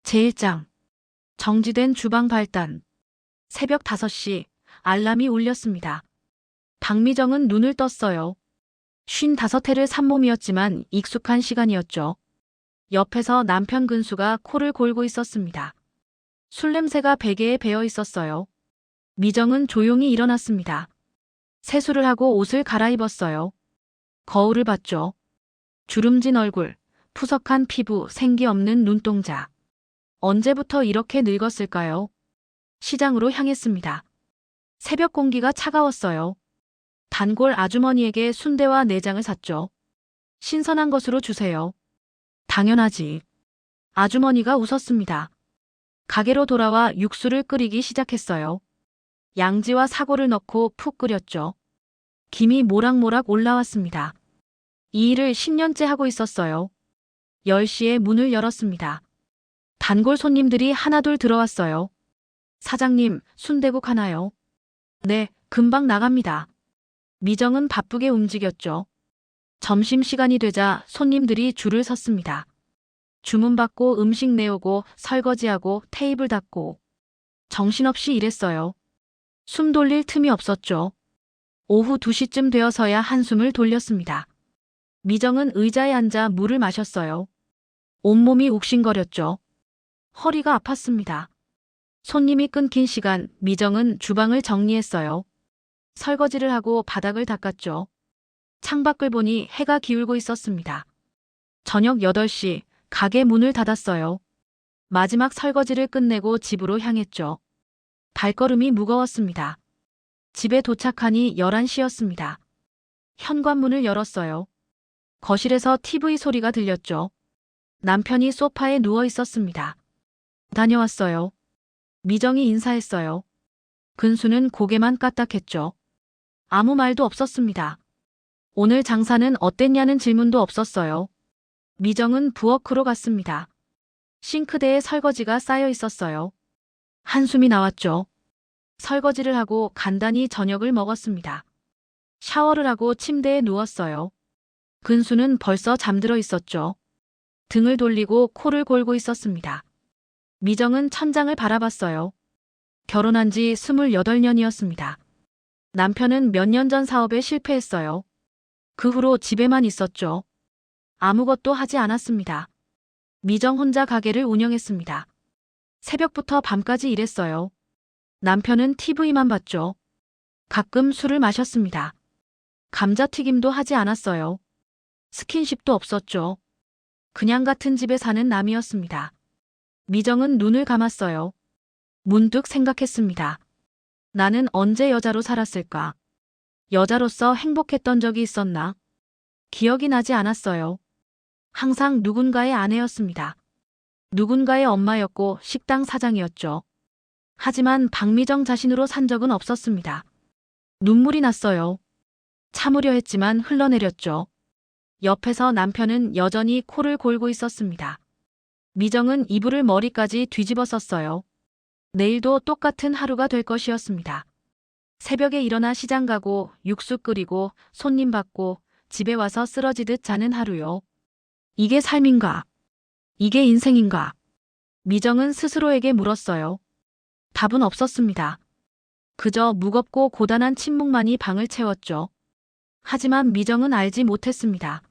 제1장. 정지된 주방 발단. 새벽 5시 알람이 울렸습니다. 박미정은 눈을 떴어요. 55회를 산 몸이었지만 익숙한 시간이었죠. 옆에서 남편 근수가 코를 골고 있었습니다. 술 냄새가 베개에 배어 있었어요. 미정은 조용히 일어났습니다. 세수를 하고 옷을 갈아입었어요. 거울을 봤죠. 주름진 얼굴, 푸석한 피부, 생기 없는 눈동자. 언제부터 이렇게 늙었을까요? 시장으로 향했습니다. 새벽 공기가 차가웠어요. 단골 아주머니에게 순대와 내장을 샀죠. 신선한 것으로 주세요. 당연하지. 아주머니가 웃었습니다. 가게로 돌아와 육수를 끓이기 시작했어요. 양지와 사고를 넣고 푹 끓였죠. 김이 모락모락 올라왔습니다. 이 일을 10년째 하고 있었어요. 10시에 문을 열었습니다. 단골 손님들이 하나둘 들어왔어요. 사장님, 순대국 하나요? 네, 금방 나갑니다. 미정은 바쁘게 움직였죠. 점심시간이 되자 손님들이 줄을 섰습니다. 주문받고 음식 내오고 설거지하고 테이블 닦고 정신없이 일했어요. 숨 돌릴 틈이 없었죠. 오후 2시쯤 되어서야 한숨을 돌렸습니다. 미정은 의자에 앉아 물을 마셨어요. 온몸이 욱신거렸죠. 허리가 아팠습니다. 손님이 끊긴 시간, 미정은 주방을 정리했어요. 설거지를 하고 바닥을 닦았죠. 창밖을 보니 해가 기울고 있었습니다. 저녁 8시, 가게 문을 닫았어요. 마지막 설거지를 끝내고 집으로 향했죠. 발걸음이 무거웠습니다. 집에 도착하니 11시였습니다. 현관문을 열었어요. 거실에서 TV 소리가 들렸죠. 남편이 소파에 누워 있었습니다. 다녀왔어요. 미정이 인사했어요. 근수는 고개만 까딱했죠. 아무 말도 없었습니다. 오늘 장사는 어땠냐는 질문도 없었어요. 미정은 부엌으로 갔습니다. 싱크대에 설거지가 쌓여 있었어요. 한숨이 나왔죠. 설거지를 하고 간단히 저녁을 먹었습니다. 샤워를 하고 침대에 누웠어요. 근수는 벌써 잠들어 있었죠. 등을 돌리고 코를 골고 있었습니다. 미정은 천장을 바라봤어요. 결혼한 지 28년이었습니다. 남편은 몇 년 전 사업에 실패했어요. 그 후로 집에만 있었죠. 아무것도 하지 않았습니다. 미정 혼자 가게를 운영했습니다. 새벽부터 밤까지 일했어요. 남편은 TV만 봤죠. 가끔 술을 마셨습니다. 감자튀김도 하지 않았어요. 스킨십도 없었죠. 그냥 같은 집에 사는 남이었습니다. 미정은 눈을 감았어요. 문득 생각했습니다. 나는 언제 여자로 살았을까? 여자로서 행복했던 적이 있었나? 기억이 나지 않았어요. 항상 누군가의 아내였습니다. 누군가의 엄마였고 식당 사장이었죠. 하지만 박미정 자신으로 산 적은 없었습니다. 눈물이 났어요. 참으려 했지만 흘러내렸죠. 옆에서 남편은 여전히 코를 골고 있었습니다. 미정은 이불을 머리까지 뒤집어 썼어요. 내일도 똑같은 하루가 될 것이었습니다. 새벽에 일어나 시장 가고 육수 끓이고 손님 받고 집에 와서 쓰러지듯 자는 하루요. 이게 삶인가? 이게 인생인가? 미정은 스스로에게 물었어요. 답은 없었습니다. 그저 무겁고 고단한 침묵만이 방을 채웠죠. 하지만 미정은 알지 못했습니다.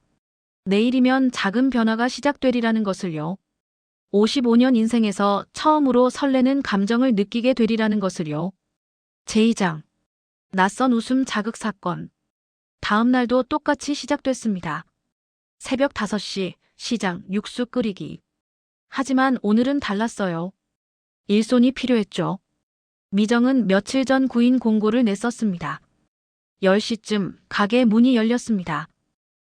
내일이면 작은 변화가 시작되리라는 것을요. 55년 인생에서 처음으로 설레는 감정을 느끼게 되리라는 것을요. 제2장. 낯선 웃음 자극 사건. 다음 날도 똑같이 시작됐습니다. 새벽 5시, 시장, 육수 끓이기. 하지만 오늘은 달랐어요. 일손이 필요했죠. 미정은 며칠 전 구인 공고를 냈었습니다. 10시쯤 가게 문이 열렸습니다.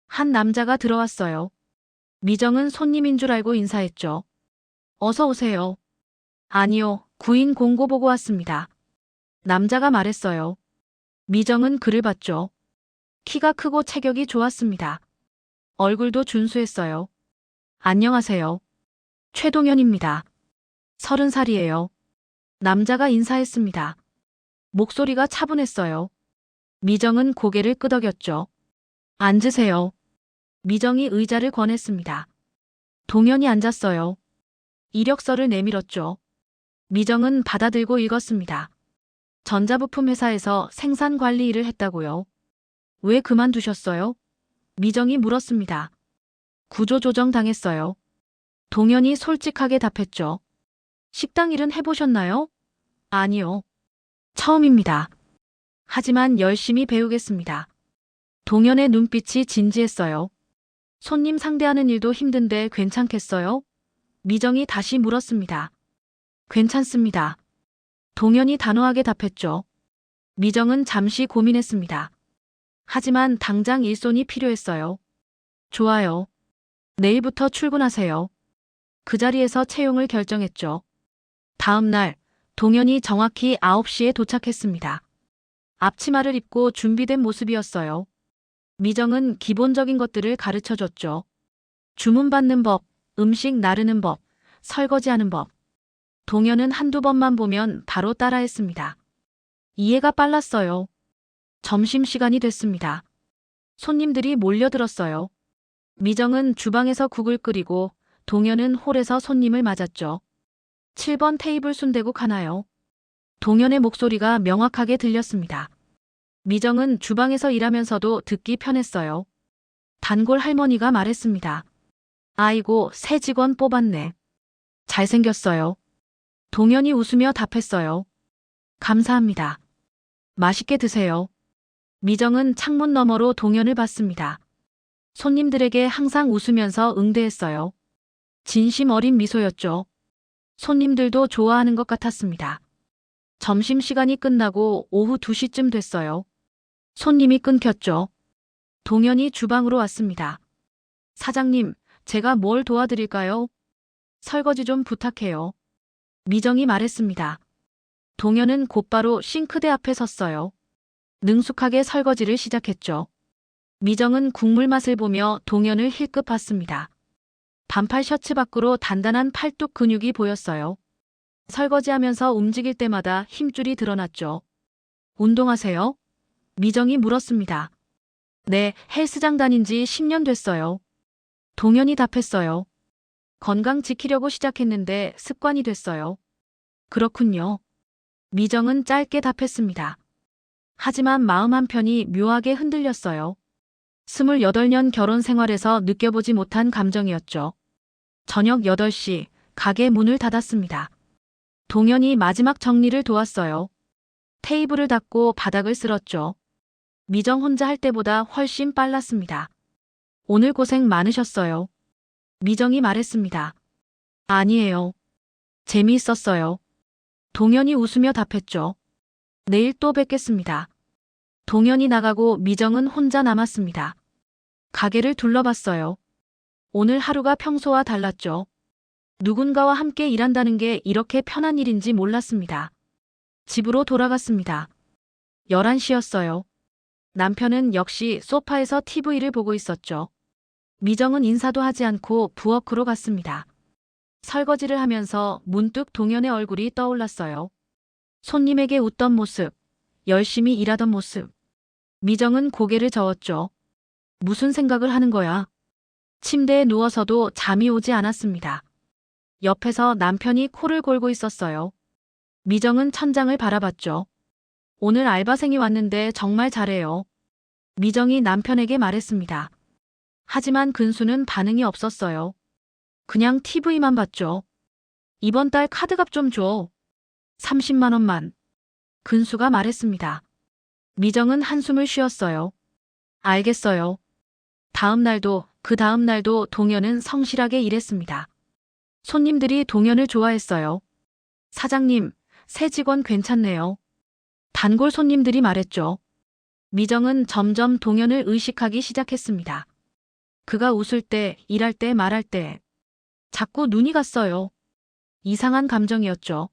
한 남자가 들어왔어요. 미정은 손님인 줄 알고 인사했죠. 어서 오세요. 아니요, 구인 공고 보고 왔습니다. 남자가 말했어요. 미정은 그를 봤죠. 키가 크고 체격이 좋았습니다. 얼굴도 준수했어요. 안녕하세요. 최동현입니다. 30살이에요. 남자가 인사했습니다. 목소리가 차분했어요. 미정은 고개를 끄덕였죠. 앉으세요. 미정이 의자를 권했습니다. 동현이 앉았어요. 이력서를 내밀었죠. 미정은 받아들고 읽었습니다. 전자부품 회사에서 생산관리 일을 했다고요. 왜 그만두셨어요? 미정이 물었습니다. 구조조정 당했어요. 동현이 솔직하게 답했죠. 식당 일은 해보셨나요? 아니요. 처음입니다. 하지만 열심히 배우겠습니다. 동현의 눈빛이 진지했어요. 손님 상대하는 일도 힘든데 괜찮겠어요? 미정이 다시 물었습니다. 괜찮습니다. 동현이 단호하게 답했죠. 미정은 잠시 고민했습니다. 하지만 당장 일손이 필요했어요. 좋아요. 내일부터 출근하세요. 그 자리에서 채용을 결정했죠. 다음 날, 동현이 정확히 9시에 도착했습니다. 앞치마를 입고 준비된 모습이었어요. 미정은 기본적인 것들을 가르쳐줬죠. 주문 받는 법, 음식 나르는 법, 설거지하는 법. 동현은 한두 번만 보면 바로 따라했습니다. 이해가 빨랐어요. 점심시간이 됐습니다. 손님들이 몰려들었어요. 미정은 주방에서 국을 끓이고 동현은 홀에서 손님을 맞았죠. 7번 테이블 순대국 하나요. 동현의 목소리가 명확하게 들렸습니다. 미정은 주방에서 일하면서도 듣기 편했어요. 단골 할머니가 말했습니다. 아이고, 새 직원 뽑았네. 잘생겼어요. 동현이 웃으며 답했어요. 감사합니다. 맛있게 드세요. 미정은 창문 너머로 동현을 봤습니다. 손님들에게 항상 웃으면서 응대했어요. 진심 어린 미소였죠. 손님들도 좋아하는 것 같았습니다. 점심시간이 끝나고 오후 2시쯤 됐어요. 손님이 끊겼죠. 동현이 주방으로 왔습니다. 사장님, 제가 뭘 도와드릴까요? 설거지 좀 부탁해요. 미정이 말했습니다. 동현은 곧바로 싱크대 앞에 섰어요. 능숙하게 설거지를 시작했죠. 미정은 국물 맛을 보며 동현을 힐끗 봤습니다. 반팔 셔츠 밖으로 단단한 팔뚝 근육이 보였어요. 설거지하면서 움직일 때마다 힘줄이 드러났죠. 운동하세요? 미정이 물었습니다. 네, 헬스장 다닌 지 10년 됐어요. 동현이 답했어요. 건강 지키려고 시작했는데 습관이 됐어요. 그렇군요. 미정은 짧게 답했습니다. 하지만 마음 한편이 묘하게 흔들렸어요. 28년 결혼 생활에서 느껴보지 못한 감정이었죠. 저녁 8시 가게 문을 닫았습니다. 동현이 마지막 정리를 도왔어요. 테이블을 닦고 바닥을 쓸었죠. 미정 혼자 할 때보다 훨씬 빨랐습니다. 오늘 고생 많으셨어요. 미정이 말했습니다. 아니에요. 재미있었어요. 동현이 웃으며 답했죠. 내일 또 뵙겠습니다. 동현이 나가고 미정은 혼자 남았습니다. 가게를 둘러봤어요. 오늘 하루가 평소와 달랐죠. 누군가와 함께 일한다는 게 이렇게 편한 일인지 몰랐습니다. 집으로 돌아갔습니다. 11시였어요. 남편은 역시 소파에서 TV를 보고 있었죠. 미정은 인사도 하지 않고 부엌으로 갔습니다. 설거지를 하면서 문득 동현의 얼굴이 떠올랐어요. 손님에게 웃던 모습, 열심히 일하던 모습. 미정은 고개를 저었죠. 무슨 생각을 하는 거야? 침대에 누워서도 잠이 오지 않았습니다. 옆에서 남편이 코를 골고 있었어요. 미정은 천장을 바라봤죠. 오늘 알바생이 왔는데 정말 잘해요. 미정이 남편에게 말했습니다. 하지만 근수는 반응이 없었어요. 그냥 TV만 봤죠. 이번 달 카드값 좀 줘. 30만 원만. 근수가 말했습니다. 미정은 한숨을 쉬었어요. 알겠어요. 다음 날도 그 다음 날도 동현은 성실하게 일했습니다. 손님들이 동현을 좋아했어요. 사장님, 새 직원 괜찮네요. 단골 손님들이 말했죠. 미정은 점점 동현을 의식하기 시작했습니다. 그가 웃을 때, 일할 때, 말할 때 자꾸 눈이 갔어요. 이상한 감정이었죠.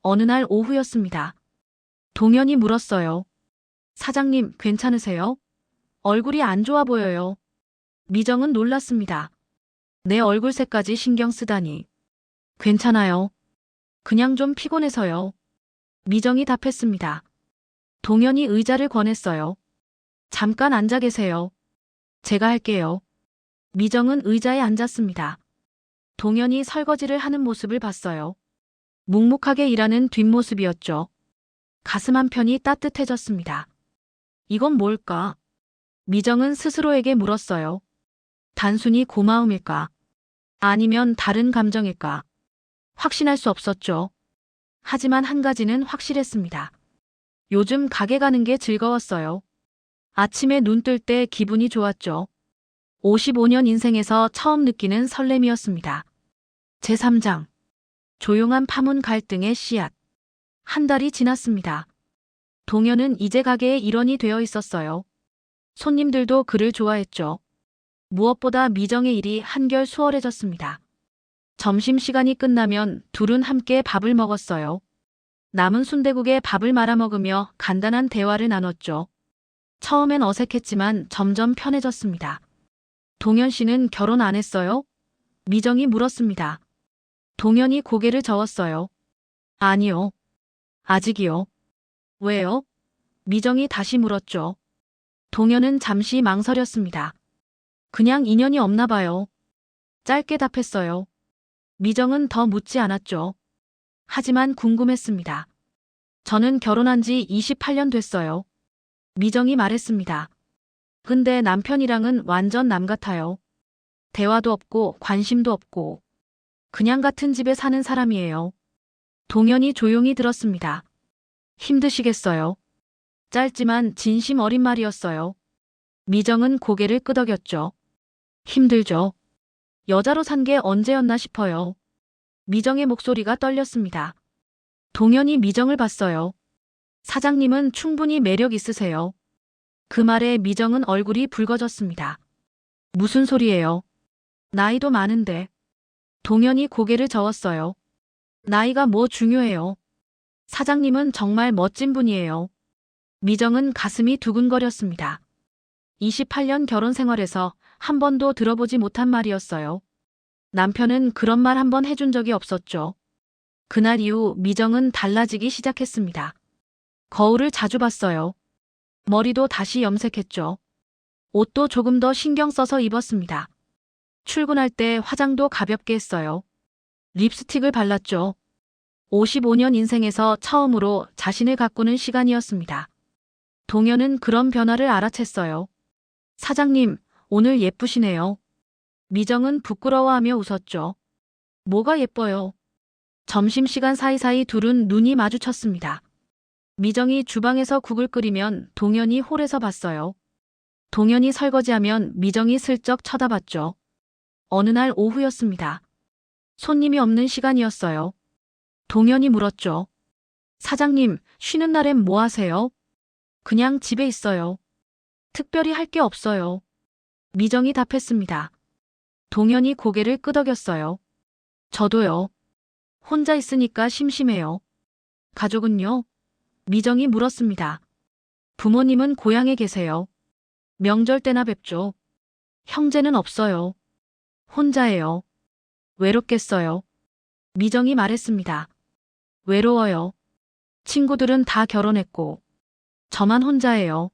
어느 날 오후였습니다. 동현이 물었어요. 사장님, 괜찮으세요? 얼굴이 안 좋아 보여요. 미정은 놀랐습니다. 내 얼굴색까지 신경 쓰다니. 괜찮아요. 그냥 좀 피곤해서요. 미정이 답했습니다. 동현이 의자를 권했어요. 잠깐 앉아 계세요. 제가 할게요. 미정은 의자에 앉았습니다. 동현이 설거지를 하는 모습을 봤어요. 묵묵하게 일하는 뒷모습이었죠. 가슴 한편이 따뜻해졌습니다. 이건 뭘까? 미정은 스스로에게 물었어요. 단순히 고마움일까? 아니면 다른 감정일까? 확신할 수 없었죠. 하지만 한 가지는 확실했습니다. 요즘 가게 가는 게 즐거웠어요. 아침에 눈 뜰 때 기분이 좋았죠. 55년 인생에서 처음 느끼는 설렘이었습니다. 제3장. 조용한 파문 갈등의 씨앗. 한 달이 지났습니다. 동현은 이제 가게의 일원이 되어 있었어요. 손님들도 그를 좋아했죠. 무엇보다 미정의 일이 한결 수월해졌습니다. 점심시간이 끝나면 둘은 함께 밥을 먹었어요. 남은 순댓국에 밥을 말아 먹으며 간단한 대화를 나눴죠. 처음엔 어색했지만 점점 편해졌습니다. 동현 씨는 결혼 안 했어요? 미정이 물었습니다. 동현이 고개를 저었어요. 아니요. 아직이요. 왜요? 미정이 다시 물었죠. 동현은 잠시 망설였습니다. 그냥 인연이 없나 봐요. 짧게 답했어요. 미정은 더 묻지 않았죠. 하지만 궁금했습니다. 저는 결혼한 지 28년 됐어요. 미정이 말했습니다. 근데 남편이랑은 완전 남 같아요. 대화도 없고 관심도 없고 그냥 같은 집에 사는 사람이에요. 동현이 조용히 들었습니다. 힘드시겠어요? 짧지만 진심 어린 말이었어요. 미정은 고개를 끄덕였죠. 힘들죠. 여자로 산 게 언제였나 싶어요. 미정의 목소리가 떨렸습니다. 동현이 미정을 봤어요. 사장님은 충분히 매력 있으세요. 그 말에 미정은 얼굴이 붉어졌습니다. 무슨 소리예요? 나이도 많은데. 동현이 고개를 저었어요. 나이가 뭐 중요해요. 사장님은 정말 멋진 분이에요. 미정은 가슴이 두근거렸습니다. 28년 결혼 생활에서 한 번도 들어보지 못한 말이었어요. 남편은 그런 말 한 번 해준 적이 없었죠. 그날 이후 미정은 달라지기 시작했습니다. 거울을 자주 봤어요. 머리도 다시 염색했죠. 옷도 조금 더 신경 써서 입었습니다. 출근할 때 화장도 가볍게 했어요. 립스틱을 발랐죠. 55년 인생에서 처음으로 자신을 가꾸는 시간이었습니다. 동현은 그런 변화를 알아챘어요. 사장님, 오늘 예쁘시네요. 미정은 부끄러워하며 웃었죠. 뭐가 예뻐요? 점심시간 사이사이 둘은 눈이 마주쳤습니다. 미정이 주방에서 국을 끓이면 동현이 홀에서 봤어요. 동현이 설거지하면 미정이 슬쩍 쳐다봤죠. 어느 날 오후였습니다. 손님이 없는 시간이었어요. 동현이 물었죠. 사장님, 쉬는 날엔 뭐 하세요? 그냥 집에 있어요. 특별히 할 게 없어요. 미정이 답했습니다. 동현이 고개를 끄덕였어요. 저도요. 혼자 있으니까 심심해요. 가족은요? 미정이 물었습니다. 부모님은 고향에 계세요. 명절 때나 뵙죠. 형제는 없어요. 혼자예요. 외롭겠어요. 미정이 말했습니다. 외로워요. 친구들은 다 결혼했고 저만 혼자예요.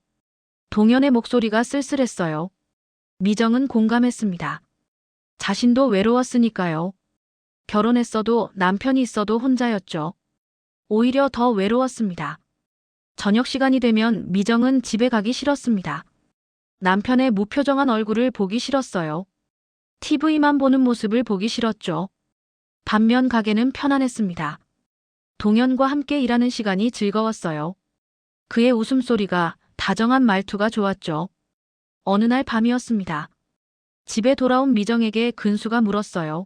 동현의 목소리가 쓸쓸했어요. 미정은 공감했습니다. 자신도 외로웠으니까요. 결혼했어도 남편이 있어도 혼자였죠. 오히려 더 외로웠습니다. 저녁 시간이 되면 미정은 집에 가기 싫었습니다. 남편의 무표정한 얼굴을 보기 싫었어요. TV만 보는 모습을 보기 싫었죠. 반면 가게는 편안했습니다. 동현과 함께 일하는 시간이 즐거웠어요. 그의 웃음소리가, 다정한 말투가 좋았죠. 어느 날 밤이었습니다. 집에 돌아온 미정에게 근수가 물었어요.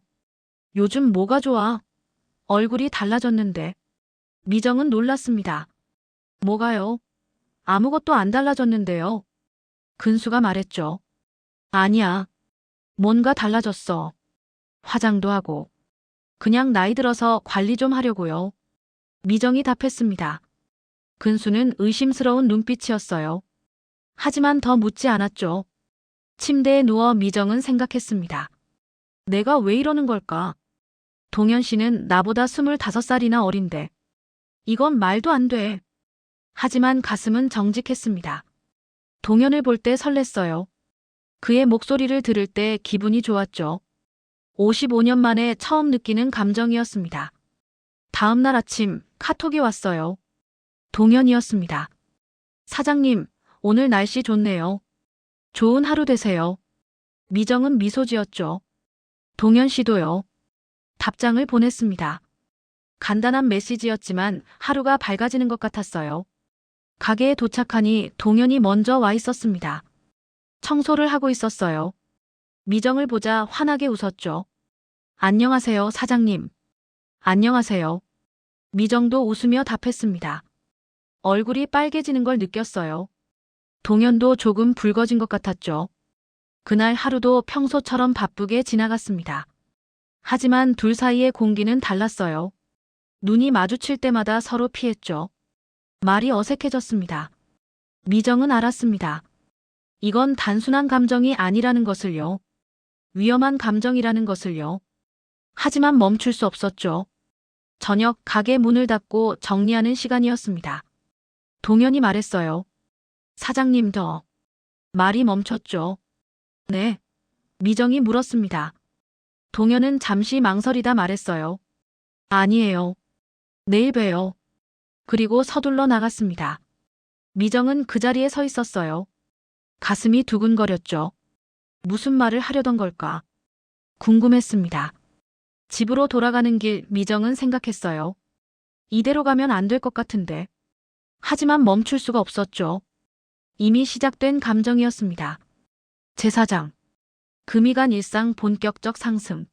요즘 뭐가 좋아? 얼굴이 달라졌는데. 미정은 놀랐습니다. 뭐가요? 아무것도 안 달라졌는데요. 근수가 말했죠. 아니야. 뭔가 달라졌어. 화장도 하고. 그냥 나이 들어서 관리 좀 하려고요. 미정이 답했습니다. 근수는 의심스러운 눈빛이었어요. 하지만 더 묻지 않았죠. 침대에 누워 미정은 생각했습니다. 내가 왜 이러는 걸까? 동현 씨는 나보다 25살이나 어린데. 이건 말도 안 돼. 하지만 가슴은 정직했습니다. 동현을 볼 때 설렜어요. 그의 목소리를 들을 때 기분이 좋았죠. 55년 만에 처음 느끼는 감정이었습니다. 다음 날 아침 카톡이 왔어요. 동현이었습니다. 사장님, 오늘 날씨 좋네요. 좋은 하루 되세요. 미정은 미소 지었죠. 동현 씨도요. 답장을 보냈습니다. 간단한 메시지였지만 하루가 밝아지는 것 같았어요. 가게에 도착하니 동현이 먼저 와 있었습니다. 청소를 하고 있었어요. 미정을 보자 환하게 웃었죠. 안녕하세요, 사장님. 안녕하세요. 미정도 웃으며 답했습니다. 얼굴이 빨개지는 걸 느꼈어요. 동현도 조금 붉어진 것 같았죠. 그날 하루도 평소처럼 바쁘게 지나갔습니다. 하지만 둘 사이의 공기는 달랐어요. 눈이 마주칠 때마다 서로 피했죠. 말이 어색해졌습니다. 미정은 알았습니다. 이건 단순한 감정이 아니라는 것을요. 위험한 감정이라는 것을요. 하지만 멈출 수 없었죠. 저녁 가게 문을 닫고 정리하는 시간이었습니다. 동현이 말했어요. 사장님 더. 말이 멈췄죠. 네. 미정이 물었습니다. 동현은 잠시 망설이다 말했어요. 아니에요. 내일 봬요. 그리고 서둘러 나갔습니다. 미정은 그 자리에 서 있었어요. 가슴이 두근거렸죠. 무슨 말을 하려던 걸까? 궁금했습니다. 집으로 돌아가는 길 미정은 생각했어요. 이대로 가면 안 될 것 같은데. 하지만 멈출 수가 없었죠. 이미 시작된 감정이었습니다. 제사장. 금이 간 일상 본격적 상승.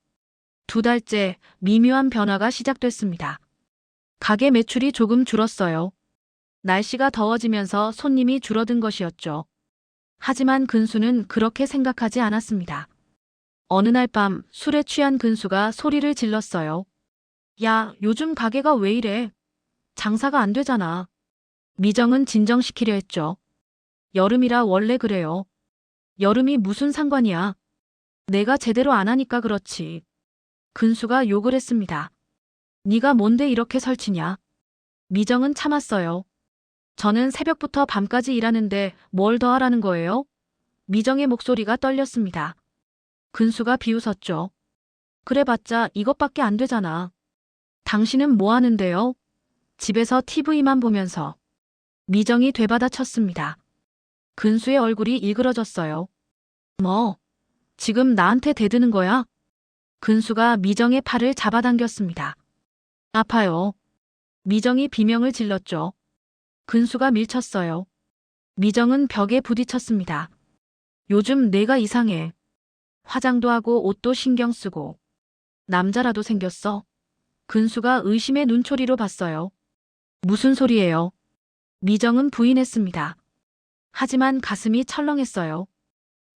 2달째 미묘한 변화가 시작됐습니다. 가게 매출이 조금 줄었어요. 날씨가 더워지면서 손님이 줄어든 것이었죠. 하지만 근수는 그렇게 생각하지 않았습니다. 어느 날 밤 술에 취한 근수가 소리를 질렀어요. 야, 요즘 가게가 왜 이래? 장사가 안 되잖아. 미정은 진정시키려 했죠. 여름이라 원래 그래요. 여름이 무슨 상관이야. 내가 제대로 안 하니까 그렇지. 근수가 욕을 했습니다. 네가 뭔데 이렇게 설치냐? 미정은 참았어요. 저는 새벽부터 밤까지 일하는데 뭘 더 하라는 거예요? 미정의 목소리가 떨렸습니다. 근수가 비웃었죠. 그래봤자 이것밖에 안 되잖아. 당신은 뭐 하는데요? 집에서 TV만 보면서. 미정이 되받아쳤습니다. 근수의 얼굴이 일그러졌어요. 뭐? 지금 나한테 대드는 거야? 근수가 미정의 팔을 잡아당겼습니다. 아파요. 미정이 비명을 질렀죠. 근수가 밀쳤어요. 미정은 벽에 부딪혔습니다. 요즘 내가 이상해. 화장도 하고 옷도 신경 쓰고. 남자라도 생겼어. 근수가 의심의 눈초리로 봤어요. 무슨 소리예요? 미정은 부인했습니다. 하지만 가슴이 철렁했어요.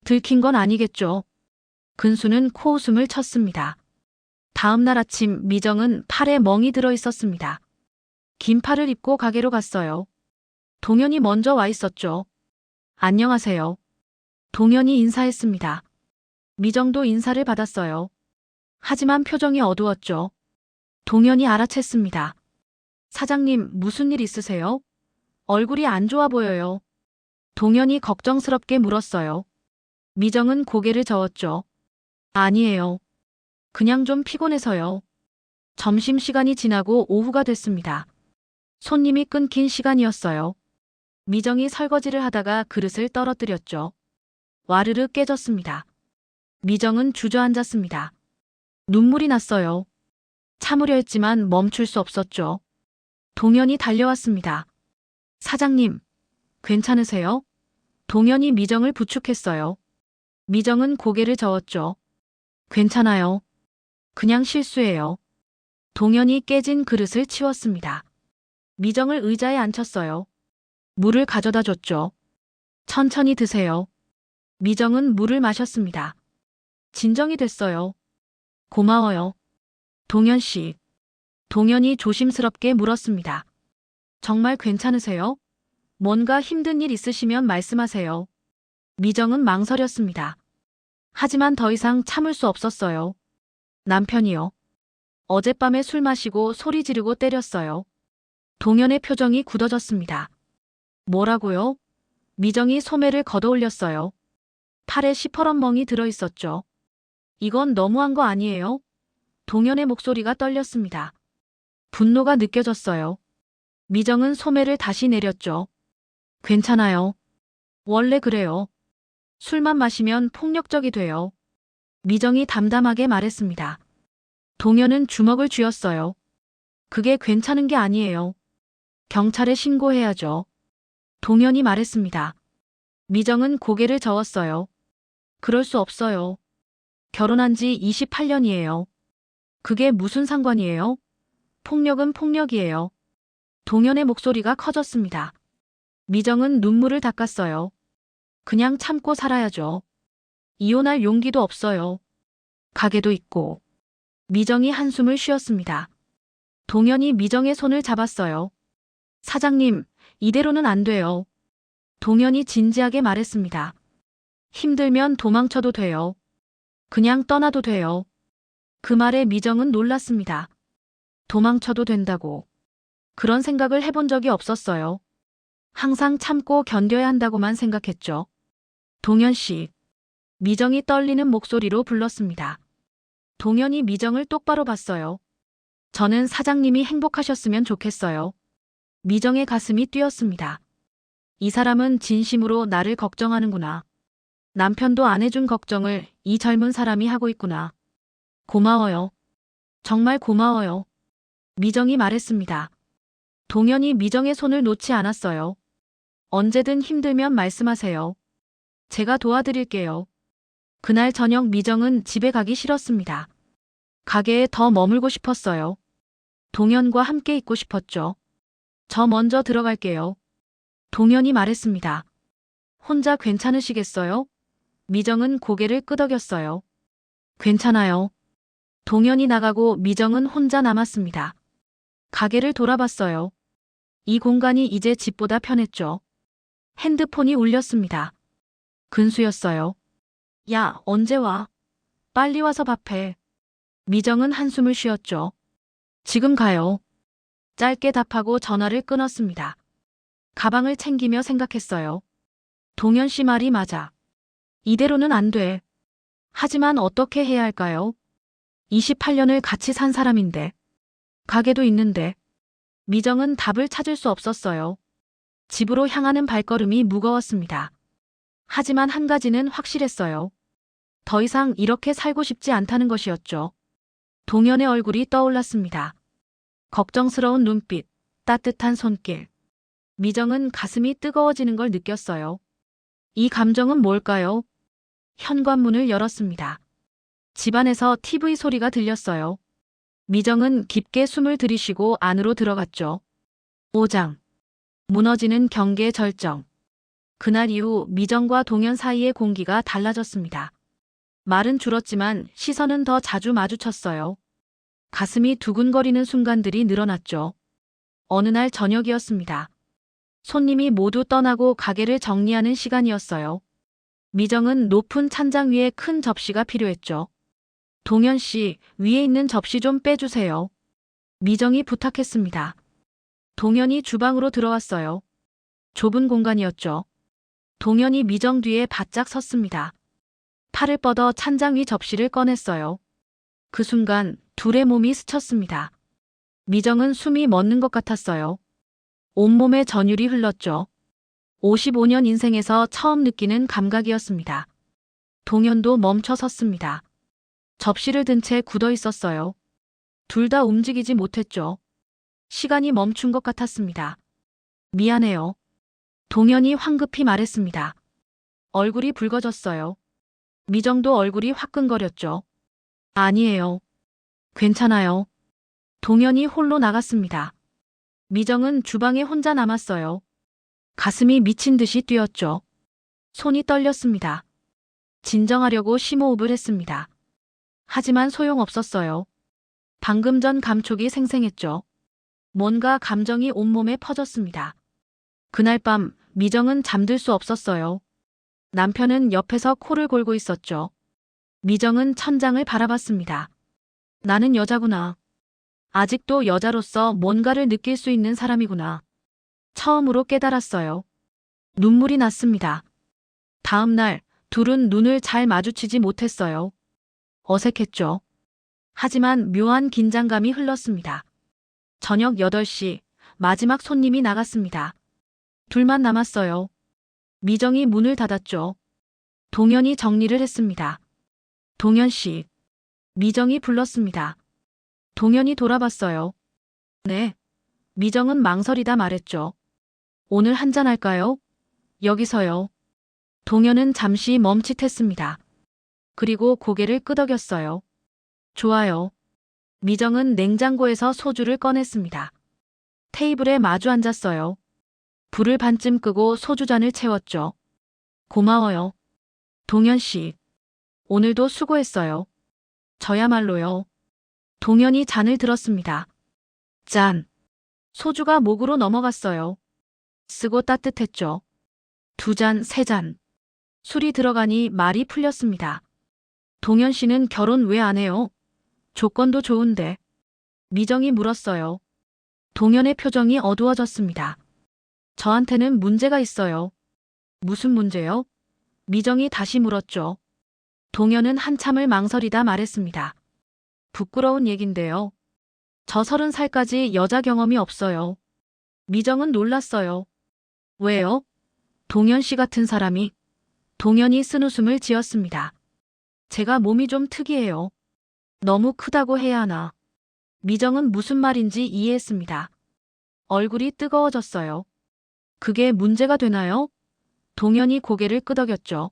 들킨 건 아니겠죠. 근수는 코웃음을 쳤습니다. 다음 날 아침 미정은 팔에 멍이 들어 있었습니다. 긴 팔을 입고 가게로 갔어요. 동현이 먼저 와 있었죠. 안녕하세요. 동현이 인사했습니다. 미정도 인사를 받았어요. 하지만 표정이 어두웠죠. 동현이 알아챘습니다. 사장님, 무슨 일 있으세요? 얼굴이 안 좋아 보여요. 동현이 걱정스럽게 물었어요. 미정은 고개를 저었죠. 아니에요. 그냥 좀 피곤해서요. 점심시간이 지나고 오후가 됐습니다. 손님이 끊긴 시간이었어요. 미정이 설거지를 하다가 그릇을 떨어뜨렸죠. 와르르 깨졌습니다. 미정은 주저앉았습니다. 눈물이 났어요. 참으려 했지만 멈출 수 없었죠. 동현이 달려왔습니다. 사장님, 괜찮으세요? 동현이 미정을 부축했어요. 미정은 고개를 저었죠. 괜찮아요. 그냥 실수예요. 동현이 깨진 그릇을 치웠습니다. 미정을 의자에 앉혔어요. 물을 가져다 줬죠. 천천히 드세요. 미정은 물을 마셨습니다. 진정이 됐어요. 고마워요. 동현 씨. 동현이 조심스럽게 물었습니다. 정말 괜찮으세요? 뭔가 힘든 일 있으시면 말씀하세요. 미정은 망설였습니다. 하지만 더 이상 참을 수 없었어요. 남편이요. 어젯밤에 술 마시고 소리 지르고 때렸어요. 동현의 표정이 굳어졌습니다. 뭐라고요? 미정이 소매를 걷어올렸어요. 팔에 시퍼런 멍이 들어있었죠. 이건 너무한 거 아니에요? 동현의 목소리가 떨렸습니다. 분노가 느껴졌어요. 미정은 소매를 다시 내렸죠. 괜찮아요. 원래 그래요. 술만 마시면 폭력적이 돼요. 미정이 담담하게 말했습니다. 동현은 주먹을 쥐었어요. 그게 괜찮은 게 아니에요. 경찰에 신고해야죠. 동현이 말했습니다. 미정은 고개를 저었어요. 그럴 수 없어요. 결혼한 지 28년이에요. 그게 무슨 상관이에요? 폭력은 폭력이에요. 동현의 목소리가 커졌습니다. 미정은 눈물을 닦았어요. 그냥 참고 살아야죠. 이혼할 용기도 없어요. 가게도 있고. 미정이 한숨을 쉬었습니다. 동현이 미정의 손을 잡았어요. 사장님, 이대로는 안 돼요. 동현이 진지하게 말했습니다. 힘들면 도망쳐도 돼요. 그냥 떠나도 돼요. 그 말에 미정은 놀랐습니다. 도망쳐도 된다고. 그런 생각을 해본 적이 없었어요. 항상 참고 견뎌야 한다고만 생각했죠. 동현 씨. 미정이 떨리는 목소리로 불렀습니다. 동현이 미정을 똑바로 봤어요. 저는 사장님이 행복하셨으면 좋겠어요. 미정의 가슴이 뛰었습니다. 이 사람은 진심으로 나를 걱정하는구나. 남편도 안 해준 걱정을 이 젊은 사람이 하고 있구나. 고마워요. 정말 고마워요. 미정이 말했습니다. 동현이 미정의 손을 놓지 않았어요. 언제든 힘들면 말씀하세요. 제가 도와드릴게요. 그날 저녁 미정은 집에 가기 싫었습니다. 가게에 더 머물고 싶었어요. 동현과 함께 있고 싶었죠. 저 먼저 들어갈게요. 동현이 말했습니다. 혼자 괜찮으시겠어요? 미정은 고개를 끄덕였어요. 괜찮아요. 동현이 나가고 미정은 혼자 남았습니다. 가게를 돌아봤어요. 이 공간이 이제 집보다 편했죠. 핸드폰이 울렸습니다. 근수였어요. 야, 언제 와? 빨리 와서 밥해. 미정은 한숨을 쉬었죠. 지금 가요. 짧게 답하고 전화를 끊었습니다. 가방을 챙기며 생각했어요. 동현 씨 말이 맞아. 이대로는 안 돼. 하지만 어떻게 해야 할까요? 28년을 같이 산 사람인데. 가게도 있는데. 미정은 답을 찾을 수 없었어요. 집으로 향하는 발걸음이 무거웠습니다. 하지만 한 가지는 확실했어요. 더 이상 이렇게 살고 싶지 않다는 것이었죠. 동현의 얼굴이 떠올랐습니다. 걱정스러운 눈빛, 따뜻한 손길. 미정은 가슴이 뜨거워지는 걸 느꼈어요. 이 감정은 뭘까요? 현관문을 열었습니다. 집안에서 TV 소리가 들렸어요. 미정은 깊게 숨을 들이쉬고 안으로 들어갔죠. 5장. 무너지는 경계의 절정. 그날 이후 미정과 동현 사이의 공기가 달라졌습니다. 말은 줄었지만 시선은 더 자주 마주쳤어요. 가슴이 두근거리는 순간들이 늘어났죠. 어느 날 저녁이었습니다. 손님이 모두 떠나고 가게를 정리하는 시간이었어요. 미정은 높은 찬장 위에 큰 접시가 필요했죠. 동현 씨, 위에 있는 접시 좀 빼주세요. 미정이 부탁했습니다. 동현이 주방으로 들어왔어요. 좁은 공간이었죠. 동현이 미정 뒤에 바짝 섰습니다. 팔을 뻗어 찬장 위 접시를 꺼냈어요. 그 순간 둘의 몸이 스쳤습니다. 미정은 숨이 멎는 것 같았어요. 온몸에 전율이 흘렀죠. 55년 인생에서 처음 느끼는 감각이었습니다. 동현도 멈춰 섰습니다. 접시를 든 채 굳어 있었어요. 둘 다 움직이지 못했죠. 시간이 멈춘 것 같았습니다. 미안해요. 동현이 황급히 말했습니다. 얼굴이 붉어졌어요. 미정도 얼굴이 화끈거렸죠. 아니에요. 괜찮아요. 동현이 홀로 나갔습니다. 미정은 주방에 혼자 남았어요. 가슴이 미친 듯이 뛰었죠. 손이 떨렸습니다. 진정하려고 심호흡을 했습니다. 하지만 소용없었어요. 방금 전 감촉이 생생했죠. 뭔가 감정이 온몸에 퍼졌습니다. 그날 밤 미정은 잠들 수 없었어요. 남편은 옆에서 코를 골고 있었죠. 미정은 천장을 바라봤습니다. 나는 여자구나. 아직도 여자로서 뭔가를 느낄 수 있는 사람이구나. 처음으로 깨달았어요. 눈물이 났습니다. 다음 날 둘은 눈을 잘 마주치지 못했어요. 어색했죠. 하지만 묘한 긴장감이 흘렀습니다. 저녁 8시 마지막 손님이 나갔습니다. 둘만 남았어요. 미정이 문을 닫았죠. 동현이 정리를 했습니다. 동현 씨. 미정이 불렀습니다. 동현이 돌아봤어요. 네. 미정은 망설이다 말했죠. 오늘 한잔 할까요? 여기서요. 동현은 잠시 멈칫했습니다. 그리고 고개를 끄덕였어요. 좋아요. 미정은 냉장고에서 소주를 꺼냈습니다. 테이블에 마주 앉았어요. 불을 반쯤 끄고 소주잔을 채웠죠. 고마워요. 동현 씨. 오늘도 수고했어요. 저야말로요. 동현이 잔을 들었습니다. 짠. 소주가 목으로 넘어갔어요. 쓰고 따뜻했죠. 2잔, 3잔. 술이 들어가니 말이 풀렸습니다. 동현 씨는 결혼 왜 안 해요? 조건도 좋은데. 미정이 물었어요. 동현의 표정이 어두워졌습니다. 저한테는 문제가 있어요. 무슨 문제요? 미정이 다시 물었죠. 동현은 한참을 망설이다 말했습니다. 부끄러운 얘긴데요. 저 30살까지 여자 경험이 없어요. 미정은 놀랐어요. 왜요? 동현 씨 같은 사람이. 동현이 쓴웃음을 지었습니다. 제가 몸이 좀 특이해요. 너무 크다고 해야 하나. 미정은 무슨 말인지 이해했습니다. 얼굴이 뜨거워졌어요. 그게 문제가 되나요? 동현이 고개를 끄덕였죠.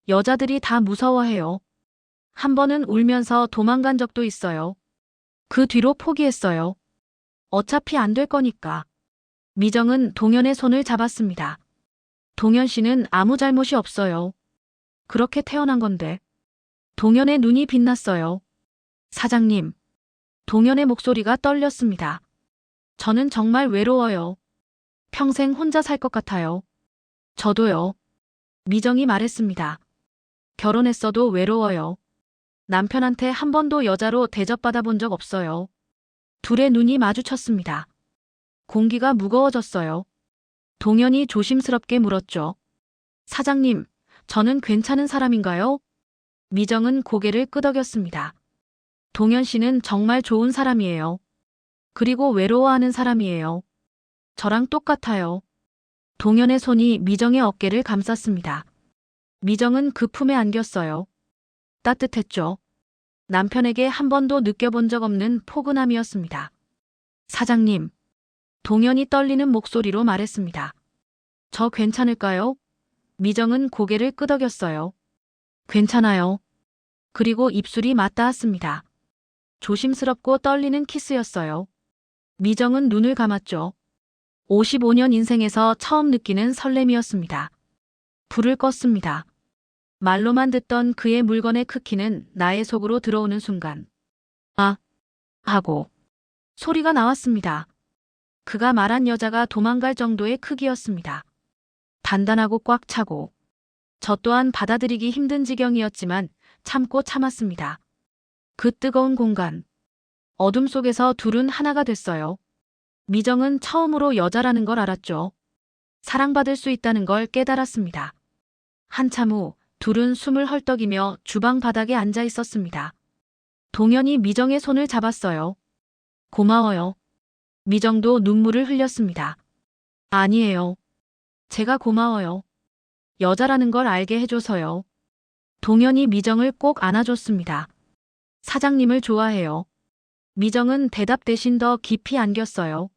여자들이 다 무서워해요. 한 번은 울면서 도망간 적도 있어요. 그 뒤로 포기했어요. 어차피 안 될 거니까. 미정은 동현의 손을 잡았습니다. 동현 씨는 아무 잘못이 없어요. 그렇게 태어난 건데. 동현의 눈이 빛났어요. 사장님. 동현의 목소리가 떨렸습니다. 저는 정말 외로워요. 평생 혼자 살 것 같아요. 저도요. 미정이 말했습니다. 결혼했어도 외로워요. 남편한테 한 번도 여자로 대접받아 본 적 없어요. 둘의 눈이 마주쳤습니다. 공기가 무거워졌어요. 동현이 조심스럽게 물었죠. 사장님, 저는 괜찮은 사람인가요? 미정은 고개를 끄덕였습니다. 동현 씨는 정말 좋은 사람이에요. 그리고 외로워하는 사람이에요. 저랑 똑같아요. 동현의 손이 미정의 어깨를 감쌌습니다. 미정은 그 품에 안겼어요. 따뜻했죠. 남편에게 한 번도 느껴본 적 없는 포근함이었습니다. 사장님. 동현이 떨리는 목소리로 말했습니다. 저 괜찮을까요? 미정은 고개를 끄덕였어요. 괜찮아요. 그리고 입술이 맞닿았습니다. 조심스럽고 떨리는 키스였어요. 미정은 눈을 감았죠. 55년 인생에서 처음 느끼는 설렘이었습니다. 불을 껐습니다. 말로만 듣던 그의 물건의 크기는 나의 속으로 들어오는 순간 아! 하고 소리가 나왔습니다. 그가 말한 여자가 도망갈 정도의 크기였습니다. 단단하고 꽉 차고 저 또한 받아들이기 힘든 지경이었지만 참고 참았습니다. 그 뜨거운 공간. 어둠 속에서 둘은 하나가 됐어요. 미정은 처음으로 여자라는 걸 알았죠. 사랑받을 수 있다는 걸 깨달았습니다. 한참 후 둘은 숨을 헐떡이며 주방 바닥에 앉아 있었습니다. 동현이 미정의 손을 잡았어요. 고마워요. 미정도 눈물을 흘렸습니다. 아니에요. 제가 고마워요. 여자라는 걸 알게 해줘서요. 동현이 미정을 꼭 안아줬습니다. 사장님을 좋아해요. 미정은 대답 대신 더 깊이 안겼어요.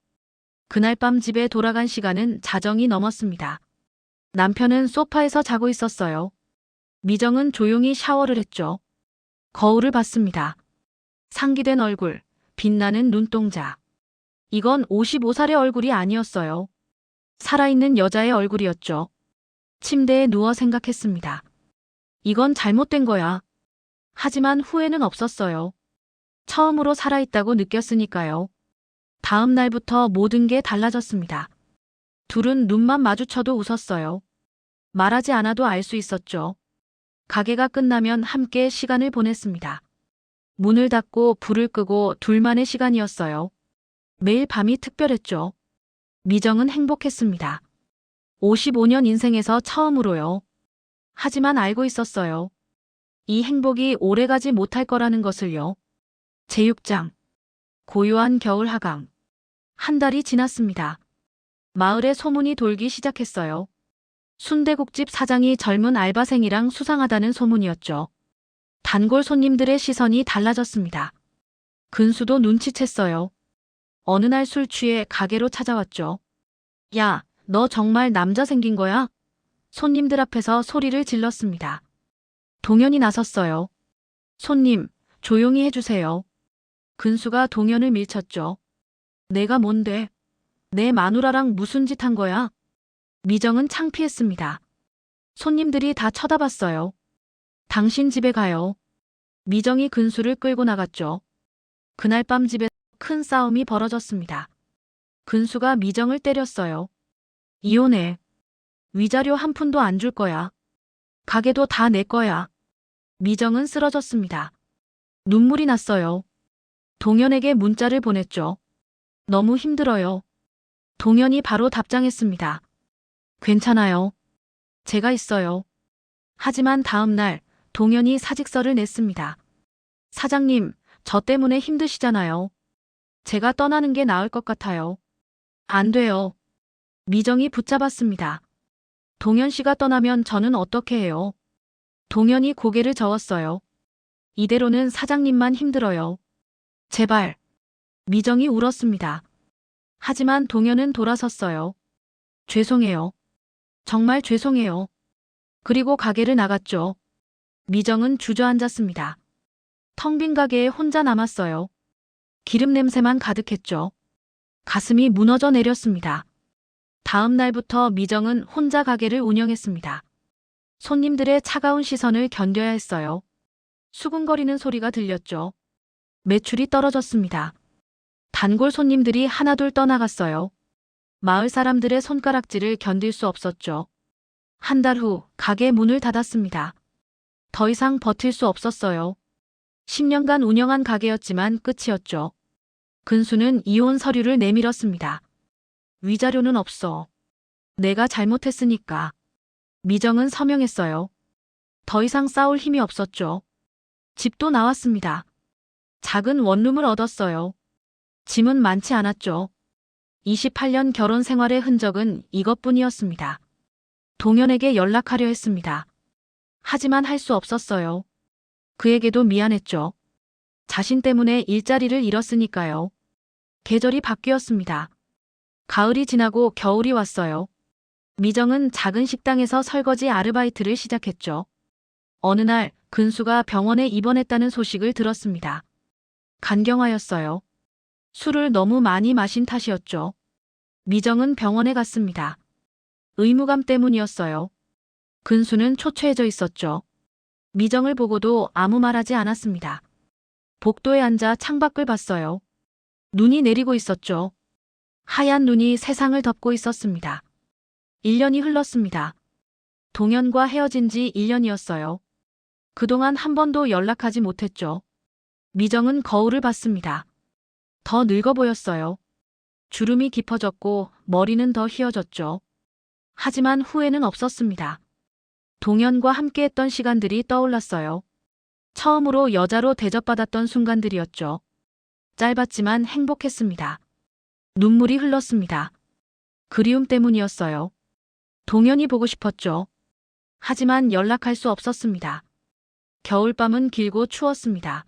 그날 밤 집에 돌아간 시간은 자정이 넘었습니다. 남편은 소파에서 자고 있었어요. 미정은 조용히 샤워를 했죠. 거울을 봤습니다. 상기된 얼굴, 빛나는 눈동자. 이건 55살의 얼굴이 아니었어요. 살아있는 여자의 얼굴이었죠. 침대에 누워 생각했습니다. 이건 잘못된 거야. 하지만 후회는 없었어요. 처음으로 살아있다고 느꼈으니까요. 다음 날부터 모든 게 달라졌습니다. 둘은 눈만 마주쳐도 웃었어요. 말하지 않아도 알 수 있었죠. 가게가 끝나면 함께 시간을 보냈습니다. 문을 닫고 불을 끄고 둘만의 시간이었어요. 매일 밤이 특별했죠. 미정은 행복했습니다. 55년 인생에서 처음으로요. 하지만 알고 있었어요. 이 행복이 오래가지 못할 거라는 것을요. 제6장. 고요한 겨울 하강. 한 달이 지났습니다. 마을에 소문이 돌기 시작했어요. 순대국집 사장이 젊은 알바생이랑 수상하다는 소문이었죠. 단골 손님들의 시선이 달라졌습니다. 근수도 눈치챘어요. 어느 날 술 취해 가게로 찾아왔죠. 야, 너 정말 남자 생긴 거야? 손님들 앞에서 소리를 질렀습니다. 동현이 나섰어요. 손님, 조용히 해주세요. 근수가 동현을 밀쳤죠. 내가 뭔데? 내 마누라랑 무슨 짓 한 거야? 미정은 창피했습니다. 손님들이 다 쳐다봤어요. 당신 집에 가요. 미정이 근수를 끌고 나갔죠. 그날 밤 집에 큰 싸움이 벌어졌습니다. 근수가 미정을 때렸어요. 이혼해. 위자료 한 푼도 안 줄 거야. 가게도 다 내 거야. 미정은 쓰러졌습니다. 눈물이 났어요. 동현에게 문자를 보냈죠. 너무 힘들어요. 동현이 바로 답장했습니다. 괜찮아요. 제가 있어요. 하지만 다음 날 동현이 사직서를 냈습니다. 사장님, 저 때문에 힘드시잖아요. 제가 떠나는 게 나을 것 같아요. 안 돼요. 미정이 붙잡았습니다. 동현 씨가 떠나면 저는 어떻게 해요? 동현이 고개를 저었어요. 이대로는 사장님만 힘들어요. 제발. 미정이 울었습니다. 하지만 동현은 돌아섰어요. 죄송해요. 정말 죄송해요. 그리고 가게를 나갔죠. 미정은 주저앉았습니다. 텅 빈 가게에 혼자 남았어요. 기름 냄새만 가득했죠. 가슴이 무너져 내렸습니다. 다음 날부터 미정은 혼자 가게를 운영했습니다. 손님들의 차가운 시선을 견뎌야 했어요. 수근거리는 소리가 들렸죠. 매출이 떨어졌습니다. 단골 손님들이 하나둘 떠나갔어요. 마을 사람들의 손가락질을 견딜 수 없었죠. 한 달 후 가게 문을 닫았습니다. 더 이상 버틸 수 없었어요. 10년간 운영한 가게였지만 끝이었죠. 근수는 이혼 서류를 내밀었습니다. 위자료는 없어. 내가 잘못했으니까. 미정은 서명했어요. 더 이상 싸울 힘이 없었죠. 집도 나왔습니다. 작은 원룸을 얻었어요. 짐은 많지 않았죠. 28년 결혼 생활의 흔적은 이것뿐이었습니다. 동현에게 연락하려 했습니다. 하지만 할 수 없었어요. 그에게도 미안했죠. 자신 때문에 일자리를 잃었으니까요. 계절이 바뀌었습니다. 가을이 지나고 겨울이 왔어요. 미정은 작은 식당에서 설거지 아르바이트를 시작했죠. 어느 날 근수가 병원에 입원했다는 소식을 들었습니다. 간경화였어요. 술을 너무 많이 마신 탓이었죠. 미정은 병원에 갔습니다. 의무감 때문이었어요. 근수는 초췌해져 있었죠. 미정을 보고도 아무 말하지 않았습니다. 복도에 앉아 창밖을 봤어요. 눈이 내리고 있었죠. 하얀 눈이 세상을 덮고 있었습니다. 1년이 흘렀습니다. 동현과 헤어진 지 1년이었어요. 그동안 한 번도 연락하지 못했죠. 미정은 거울을 봤습니다. 더 늙어 보였어요. 주름이 깊어졌고 머리는 더 휘어졌죠. 하지만 후회는 없었습니다. 동현과 함께했던 시간들이 떠올랐어요. 처음으로 여자로 대접받았던 순간들이었죠. 짧았지만 행복했습니다. 눈물이 흘렀습니다. 그리움 때문이었어요. 동현이 보고 싶었죠. 하지만 연락할 수 없었습니다. 겨울밤은 길고 추웠습니다.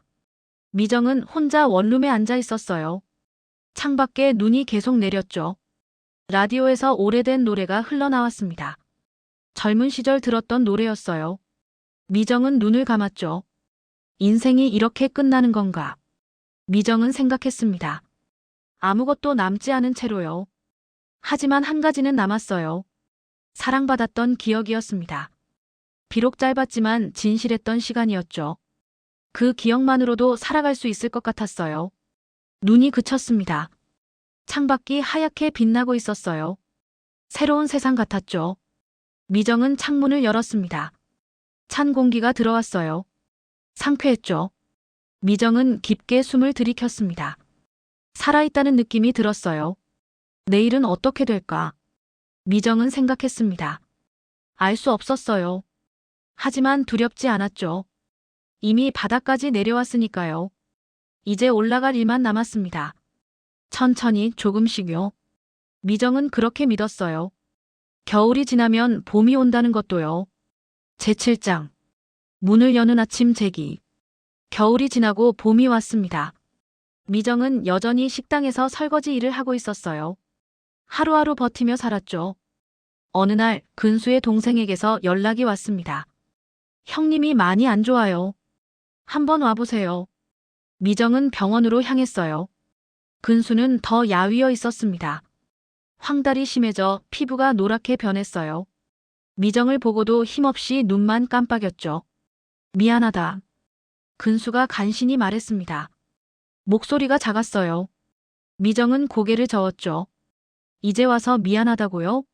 미정은 혼자 원룸에 앉아 있었어요. 창밖에 눈이 계속 내렸죠. 라디오에서 오래된 노래가 흘러나왔습니다. 젊은 시절 들었던 노래였어요. 미정은 눈을 감았죠. 인생이 이렇게 끝나는 건가? 미정은 생각했습니다. 아무것도 남지 않은 채로요. 하지만 한 가지는 남았어요. 사랑받았던 기억이었습니다. 비록 짧았지만 진실했던 시간이었죠. 그 기억만으로도 살아갈 수 있을 것 같았어요. 눈이 그쳤습니다. 창밖이 하얗게 빛나고 있었어요. 새로운 세상 같았죠. 미정은 창문을 열었습니다. 찬 공기가 들어왔어요. 상쾌했죠. 미정은 깊게 숨을 들이켰습니다. 살아있다는 느낌이 들었어요. 내일은 어떻게 될까? 미정은 생각했습니다. 알 수 없었어요. 하지만 두렵지 않았죠. 이미 바닥까지 내려왔으니까요. 이제 올라갈 일만 남았습니다. 천천히 조금씩요. 미정은 그렇게 믿었어요. 겨울이 지나면 봄이 온다는 것도요. 제7장. 문을 여는 아침 제기. 겨울이 지나고 봄이 왔습니다. 미정은 여전히 식당에서 설거지 일을 하고 있었어요. 하루하루 버티며 살았죠. 어느 날 근수의 동생에게서 연락이 왔습니다. 형님이 많이 안 좋아요. 한번 와보세요. 미정은 병원으로 향했어요. 근수는 더 야위어 있었습니다. 황달이 심해져 피부가 노랗게 변했어요. 미정을 보고도 힘없이 눈만 깜빡였죠. 미안하다. 근수가 간신히 말했습니다. 목소리가 작았어요. 미정은 고개를 저었죠. 이제 와서 미안하다고요?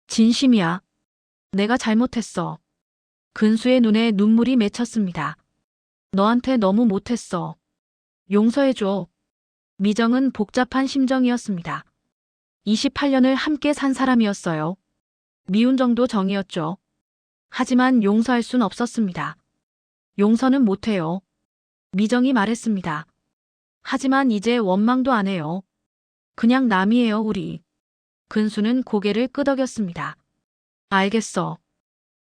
진심이야. 내가 잘못했어. 근수의 눈에 눈물이 맺혔습니다. 너한테 너무 못했어. 용서해줘. 미정은 복잡한 심정이었습니다. 28년을 함께 산 사람이었어요. 미운 정도 정이었죠. 하지만 용서할 순 없었습니다. 용서는 못해요. 미정이 말했습니다. 하지만 이제 원망도 안 해요. 그냥 남이에요, 우리. 근수는 고개를 끄덕였습니다. 알겠어.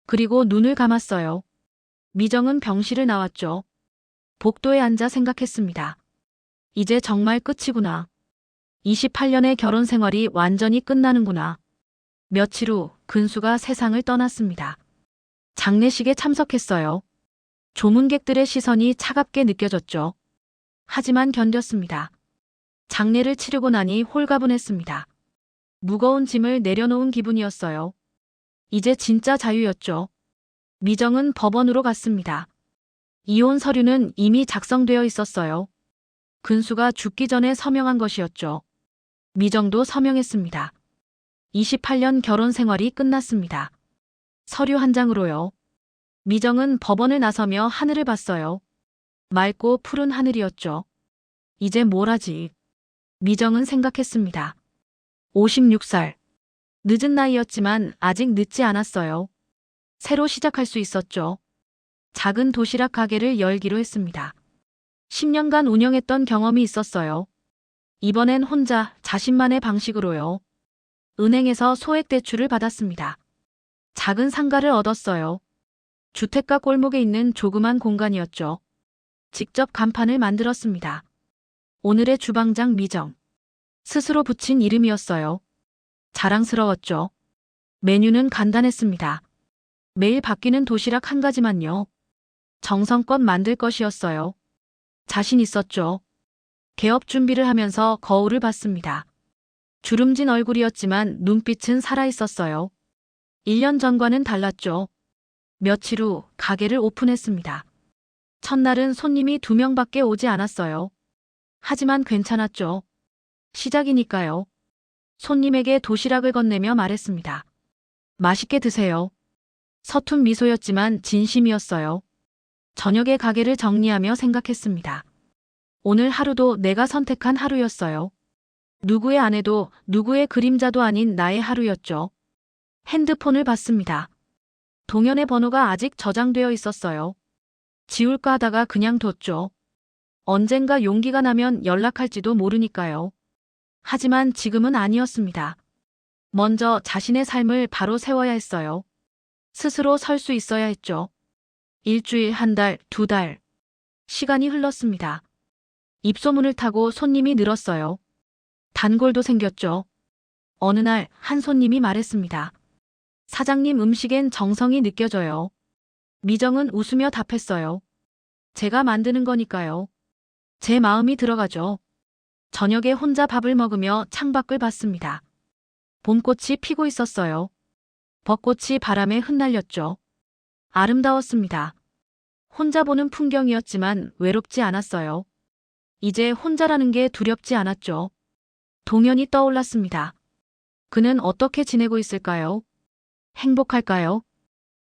그리고 눈을 감았어요. 미정은 병실을 나왔죠. 복도에 앉아 생각했습니다. 이제 정말 끝이구나. 28년의 결혼 생활이 완전히 끝나는구나. 며칠 후 근수가 세상을 떠났습니다. 장례식에 참석했어요. 조문객들의 시선이 차갑게 느껴졌죠. 하지만 견뎠습니다. 장례를 치르고 나니 홀가분했습니다. 무거운 짐을 내려놓은 기분이었어요. 이제 진짜 자유였죠. 미정은 법원으로 갔습니다. 이혼 서류는 이미 작성되어 있었어요. 근수가 죽기 전에 서명한 것이었죠. 미정도 서명했습니다. 28년 결혼 생활이 끝났습니다. 서류 한 장으로요. 미정은 법원을 나서며 하늘을 봤어요. 맑고 푸른 하늘이었죠. 이제 뭘 하지? 미정은 생각했습니다. 56살. 늦은 나이였지만 아직 늦지 않았어요. 새로 시작할 수 있었죠. 작은 도시락 가게를 열기로 했습니다. 10년간 운영했던 경험이 있었어요. 이번엔 혼자 자신만의 방식으로요. 은행에서 소액 대출을 받았습니다. 작은 상가를 얻었어요. 주택가 골목에 있는 조그만 공간이었죠. 직접 간판을 만들었습니다. 오늘의 주방장 미정. 스스로 붙인 이름이었어요. 자랑스러웠죠. 메뉴는 간단했습니다. 매일 바뀌는 도시락 한 가지만요. 정성껏 만들 것이었어요. 자신 있었죠. 개업 준비를 하면서 거울을 봤습니다. 주름진 얼굴이었지만 눈빛은 살아있었어요. 1년 전과는 달랐죠. 며칠 후 가게를 오픈했습니다. 첫날은 손님이 2명밖에 오지 않았어요. 하지만 괜찮았죠. 시작이니까요. 손님에게 도시락을 건네며 말했습니다. 맛있게 드세요. 서툰 미소였지만 진심이었어요. 저녁에 가게를 정리하며 생각했습니다. 오늘 하루도 내가 선택한 하루였어요. 누구의 아내도 누구의 그림자도 아닌 나의 하루였죠. 핸드폰을 봤습니다. 동현의 번호가 아직 저장되어 있었어요. 지울까 하다가 그냥 뒀죠. 언젠가 용기가 나면 연락할지도 모르니까요. 하지만 지금은 아니었습니다. 먼저 자신의 삶을 바로 세워야 했어요. 스스로 설 수 있어야 했죠. 일주일, 한 달, 2달. 시간이 흘렀습니다. 입소문을 타고 손님이 늘었어요. 단골도 생겼죠. 어느 날 한 손님이 말했습니다. 사장님 음식엔 정성이 느껴져요. 미정은 웃으며 답했어요. 제가 만드는 거니까요. 제 마음이 들어가죠. 저녁에 혼자 밥을 먹으며 창밖을 봤습니다. 봄꽃이 피고 있었어요. 벚꽃이 바람에 흩날렸죠. 아름다웠습니다. 혼자 보는 풍경이었지만 외롭지 않았어요. 이제 혼자라는 게 두렵지 않았죠. 동현이 떠올랐습니다. 그는 어떻게 지내고 있을까요? 행복할까요?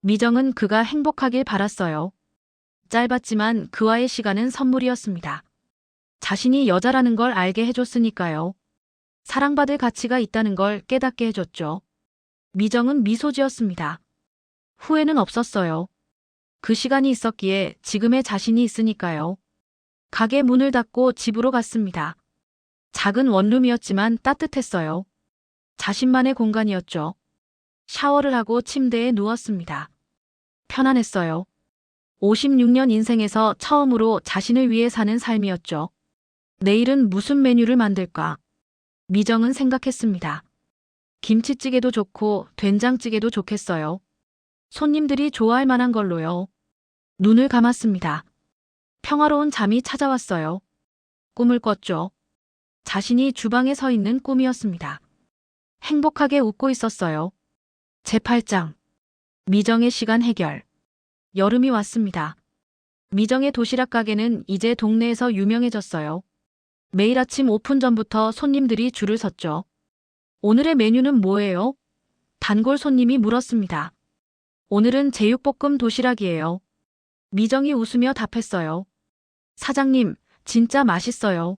미정은 그가 행복하길 바랐어요. 짧았지만 그와의 시간은 선물이었습니다. 자신이 여자라는 걸 알게 해줬으니까요. 사랑받을 가치가 있다는 걸 깨닫게 해줬죠. 미정은 미소 지었습니다. 후회는 없었어요. 그 시간이 있었기에 지금의 자신이 있으니까요. 가게 문을 닫고 집으로 갔습니다. 작은 원룸이었지만 따뜻했어요. 자신만의 공간이었죠. 샤워를 하고 침대에 누웠습니다. 편안했어요. 56년 인생에서 처음으로 자신을 위해 사는 삶이었죠. 내일은 무슨 메뉴를 만들까? 미정은 생각했습니다. 김치찌개도 좋고 된장찌개도 좋겠어요. 손님들이 좋아할 만한 걸로요. 눈을 감았습니다. 평화로운 잠이 찾아왔어요. 꿈을 꿨죠. 자신이 주방에 서 있는 꿈이었습니다. 행복하게 웃고 있었어요. 제8장. 미정의 시간 해결. 여름이 왔습니다. 미정의 도시락 가게는 이제 동네에서 유명해졌어요. 매일 아침 오픈 전부터 손님들이 줄을 섰죠. 오늘의 메뉴는 뭐예요? 단골 손님이 물었습니다. 오늘은 제육볶음 도시락이에요. 미정이 웃으며 답했어요. 사장님, 진짜 맛있어요.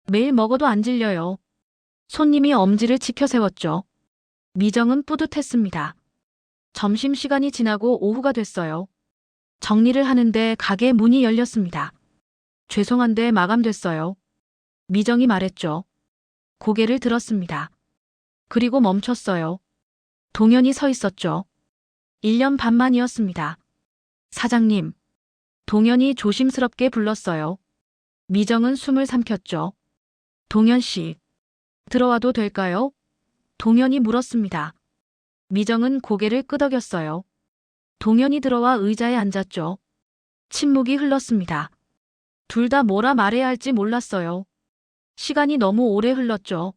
매일 먹어도 안 질려요. 손님이 엄지를 치켜 세웠죠. 미정은 뿌듯했습니다. 점심시간이 지나고 오후가 됐어요. 정리를 하는데 가게 문이 열렸습니다. 죄송한데 마감됐어요. 미정이 말했죠. 고개를 들었습니다. 그리고 멈췄어요. 동현이 서 있었죠. 1년 반 만이었습니다. 사장님. 동현이 조심스럽게 불렀어요. 미정은 숨을 삼켰죠. 동현 씨. 들어와도 될까요? 동현이 물었습니다. 미정은 고개를 끄덕였어요. 동현이 들어와 의자에 앉았죠. 침묵이 흘렀습니다. 둘 다 뭐라 말해야 할지 몰랐어요. 시간이 너무 오래 흘렀죠.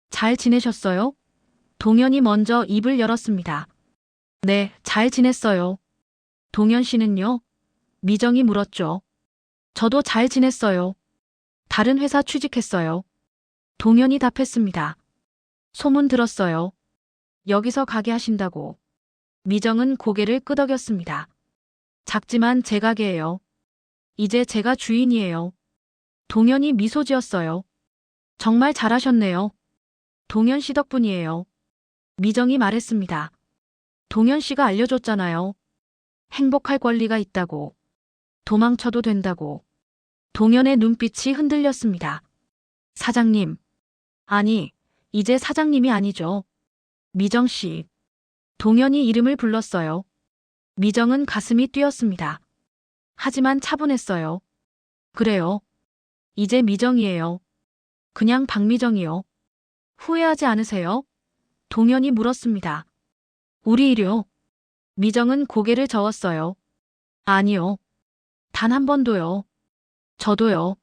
잘 지내셨어요? 동현이 먼저 입을 열었습니다. 네, 잘 지냈어요. 동현 씨는요? 미정이 물었죠. 저도 잘 지냈어요. 다른 회사 취직했어요. 동현이 답했습니다. 소문 들었어요. 여기서 가게 하신다고. 미정은 고개를 끄덕였습니다. 작지만 제 가게예요. 이제 제가 주인이에요. 동현이 미소 지었어요. 정말 잘하셨네요. 동현 씨 덕분이에요. 미정이 말했습니다. 동현 씨가 알려줬잖아요. 행복할 권리가 있다고. 도망쳐도 된다고. 동현의 눈빛이 흔들렸습니다. 사장님. 아니, 이제 사장님이 아니죠. 미정 씨. 동현이 이름을 불렀어요. 미정은 가슴이 뛰었습니다. 하지만 차분했어요. 그래요. 이제 미정이에요. 그냥 박미정이요. 후회하지 않으세요? 동현이 물었습니다. 우리 일요. 미정은 고개를 저었어요. 아니요. 단 한 번도요. 저도요.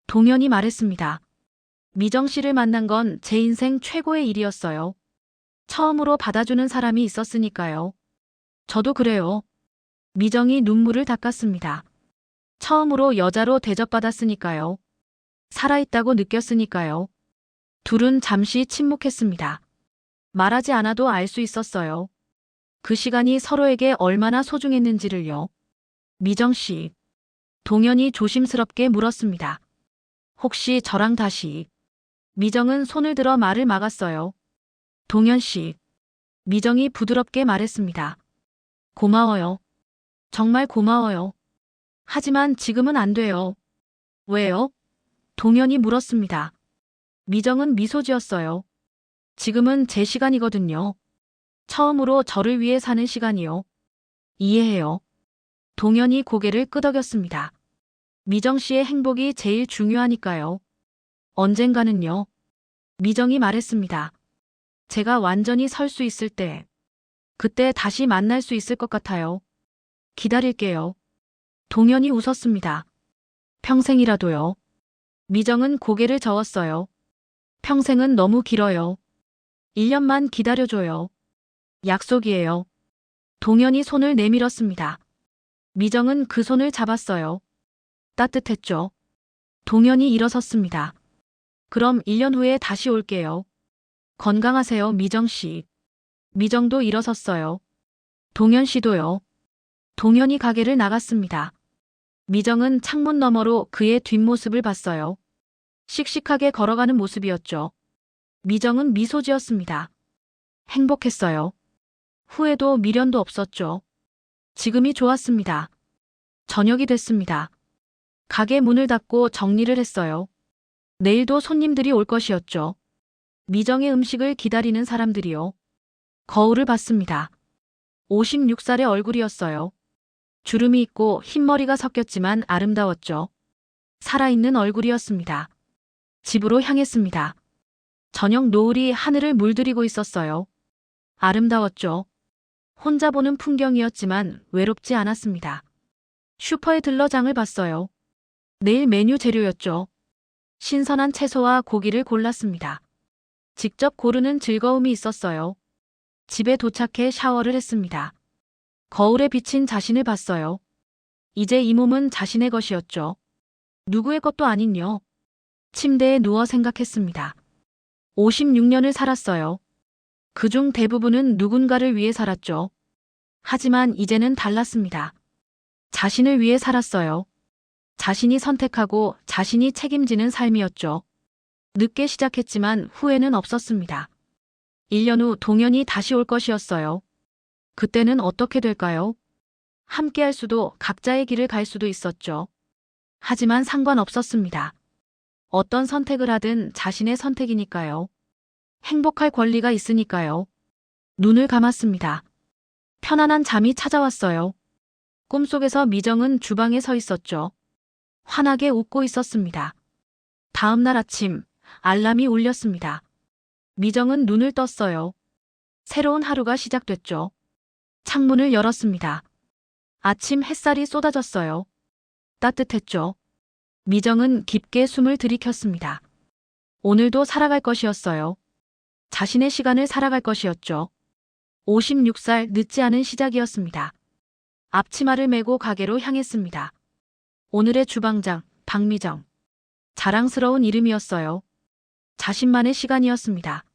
동현이 말했습니다. 미정 씨를 만난 건 제 인생 최고의 일이었어요. 처음으로 받아주는 사람이 있었으니까요. 저도 그래요. 미정이 눈물을 닦았습니다. 처음으로 여자로 대접받았으니까요. 살아있다고 느꼈으니까요. 둘은 잠시 침묵했습니다. 말하지 않아도 알 수 있었어요. 그 시간이 서로에게 얼마나 소중했는지를요. 미정 씨. 동현이 조심스럽게 물었습니다. 혹시 저랑 다시. 미정은 손을 들어 말을 막았어요. 동현 씨. 미정이 부드럽게 말했습니다. 고마워요. 정말 고마워요. 하지만 지금은 안 돼요. 왜요? 동현이 물었습니다. 미정은 미소 지었어요. 지금은 제 시간이거든요. 처음으로 저를 위해 사는 시간이요. 이해해요. 동현이 고개를 끄덕였습니다. 미정 씨의 행복이 제일 중요하니까요. 언젠가는요. 미정이 말했습니다. 제가 완전히 설 수 있을 때, 그때 다시 만날 수 있을 것 같아요. 기다릴게요. 동현이 웃었습니다. 평생이라도요. 미정은 고개를 저었어요. 평생은 너무 길어요. 1년만 기다려줘요. 약속이에요. 동현이 손을 내밀었습니다. 미정은 그 손을 잡았어요. 따뜻했죠. 동현이 일어섰습니다. 그럼 1년 후에 다시 올게요. 건강하세요, 미정 씨. 미정도 일어섰어요. 동현 씨도요. 동현이 가게를 나갔습니다. 미정은 창문 너머로 그의 뒷모습을 봤어요. 씩씩하게 걸어가는 모습이었죠. 미정은 미소 지었습니다. 행복했어요. 후회도 미련도 없었죠. 지금이 좋았습니다. 저녁이 됐습니다. 가게 문을 닫고 정리를 했어요. 내일도 손님들이 올 것이었죠. 미정의 음식을 기다리는 사람들이요. 거울을 봤습니다. 56살의 얼굴이었어요. 주름이 있고 흰머리가 섞였지만 아름다웠죠. 살아있는 얼굴이었습니다. 집으로 향했습니다. 저녁 노을이 하늘을 물들이고 있었어요. 아름다웠죠. 혼자 보는 풍경이었지만 외롭지 않았습니다. 슈퍼에 들러 장을 봤어요. 내일 메뉴 재료였죠. 신선한 채소와 고기를 골랐습니다. 직접 고르는 즐거움이 있었어요. 집에 도착해 샤워를 했습니다. 거울에 비친 자신을 봤어요. 이제 이 몸은 자신의 것이었죠. 누구의 것도 아닌요. 침대에 누워 생각했습니다. 56년을 살았어요. 그중 대부분은 누군가를 위해 살았죠. 하지만 이제는 달랐습니다. 자신을 위해 살았어요. 자신이 선택하고 자신이 책임지는 삶이었죠. 늦게 시작했지만 후회는 없었습니다. 1년 후 동현이 다시 올 것이었어요. 그때는 어떻게 될까요? 함께 할 수도 각자의 길을 갈 수도 있었죠. 하지만 상관없었습니다. 어떤 선택을 하든 자신의 선택이니까요. 행복할 권리가 있으니까요. 눈을 감았습니다. 편안한 잠이 찾아왔어요. 꿈속에서 미정은 주방에 서 있었죠. 환하게 웃고 있었습니다. 다음 날 아침, 알람이 울렸습니다. 미정은 눈을 떴어요. 새로운 하루가 시작됐죠. 창문을 열었습니다. 아침 햇살이 쏟아졌어요. 따뜻했죠. 미정은 깊게 숨을 들이켰습니다. 오늘도 살아갈 것이었어요. 자신의 시간을 살아갈 것이었죠. 56살 늦지 않은 시작이었습니다. 앞치마를 메고 가게로 향했습니다. 오늘의 주방장, 박미정. 자랑스러운 이름이었어요. 자신만의 시간이었습니다.